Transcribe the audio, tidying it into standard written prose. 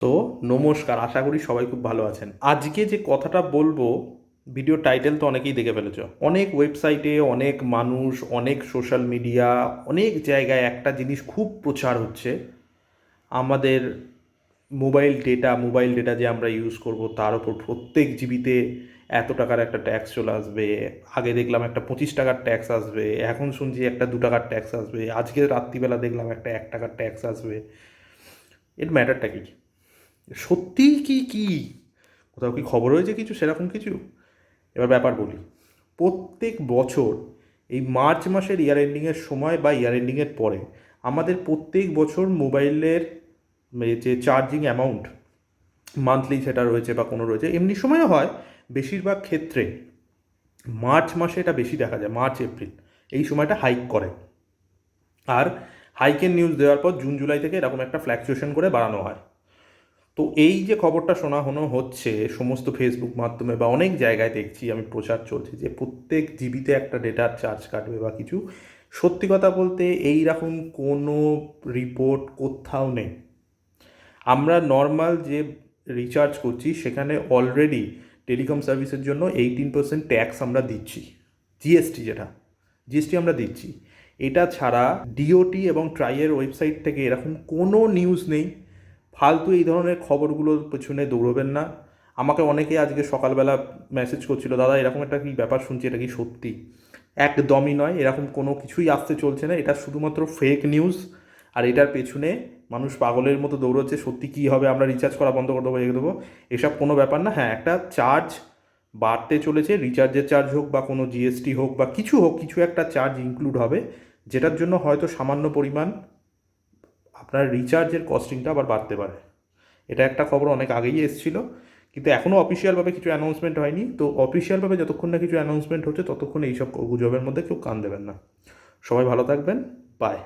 তো নমস্কার, আশা করি সবাই খুব ভালো আছেন। আজকে যে কথাটা বলবো, ভিডিও টাইটেল তো অনেকেই দেখে ফেলেছো। অনেক ওয়েবসাইটে, অনেক মানুষ, অনেক সোশ্যাল মিডিয়া, অনেক জায়গায় একটা জিনিস খুব প্রচার হচ্ছে। আমাদের মোবাইল ডেটা যে আমরা ইউজ করব তার ওপর প্রত্যেক জিবিতে এত টাকার একটা ট্যাক্স চলে আসবে। আগে দেখলাম একটা 25 টাকার ট্যাক্স আসবে, এখন শুনছি একটা 2 টাকার ট্যাক্স আসবে, আজকে রাত্রিবেলা দেখলাম একটা 1 টাকার ট্যাক্স আসবে। এর ম্যাটারটা কি? সত্যিই কি কোথাও কি খবর হয়েছে কিছু সেরকম কিছু? এবার ব্যাপার বলি। প্রত্যেক বছর এই মার্চ মাসের ইয়ার এন্ডিংয়ের সময় বা ইয়ার এন্ডিংয়ের পরে আমাদের প্রত্যেক বছর মোবাইলের যে চার্জিং অ্যামাউন্ট, মান্থলি সেটা রয়েছে বা কোনো রয়েছে, এমনি সময়ও হয়, বেশিরভাগ ক্ষেত্রে মার্চ মাসে এটা বেশি দেখা যায়। মার্চ এপ্রিল এই সময়টা হাইক করে। আর হাইকের নিউজ দেওয়ার পর জুন জুলাই থেকে এরকম একটা ফ্ল্যাকচুয়েশন করে বাড়ানো হয়। তো এই যে খবরটা শোনানো হচ্ছে সমস্ত ফেসবুক মাধ্যমে বা অনেক জায়গায় দেখছি আমি প্রচার চলছে যে প্রত্যেক জিবিতে একটা ডেটার চার্জ কাটবে বা কিছু, সত্যি কথা বলতে এই রকম কোনো রিপোর্ট কোথাও নেই। আমরা নর্মাল যে রিচার্জ করছি সেখানে অলরেডি টেলিকম সার্ভিসের জন্য 18% ট্যাক্স আমরা দিচ্ছি, জিএসটি যেটা, জিএসটি আমরা দিচ্ছি। এটা ছাড়া ডিওটি এবং ট্রাইয়ের ওয়েবসাইট থেকে এরকম কোনো নিউজ নেই। ফালতু এই ধরনের খবরগুলোর পেছনে দৌড়বেন না। আমাকে অনেকে আজকে সকালবেলা মেসেজ করছিল, দাদা এরকম একটা কি ব্যাপার শুনছি, এটা কি সত্যি? একদমই নয়, এরকম কোনো কিছুই আসতে চলছে না। এটা শুধুমাত্র ফেক নিউজ। আর এটার পেছনে মানুষ পাগলের মতো দৌড়চ্ছে, সত্যি কী হবে, আমরা রিচার্জ করা বন্ধ করে দেবো, রেখে দেবো, এসব কোনো ব্যাপার না। হ্যাঁ, একটা চার্জ বাড়তে চলেছে, রিচার্জের চার্জ হোক বা কোনো জিএসটি হোক বা কিছু হোক, কিছু একটা চার্জ ইনক্লুড হবে, যেটার জন্য হয়তো সামান্য পরিমাণ আপনার রিচার্জের কস্টিংটা আবার বাড়তে পারে। এটা একটা খবর অনেক আগেই এসেছিল, কিন্তু এখনও অফিসিয়ালভাবে কিছু অ্যানাউন্সমেন্ট হয়নি। তো অফিসিয়ালভাবে যতক্ষণ না কিছু অ্যানাউন্সমেন্ট হচ্ছে ততক্ষণ এইসব গুজবের মধ্যে কেউ কান দেবেন না। সবাই ভালো থাকবেন। বাই।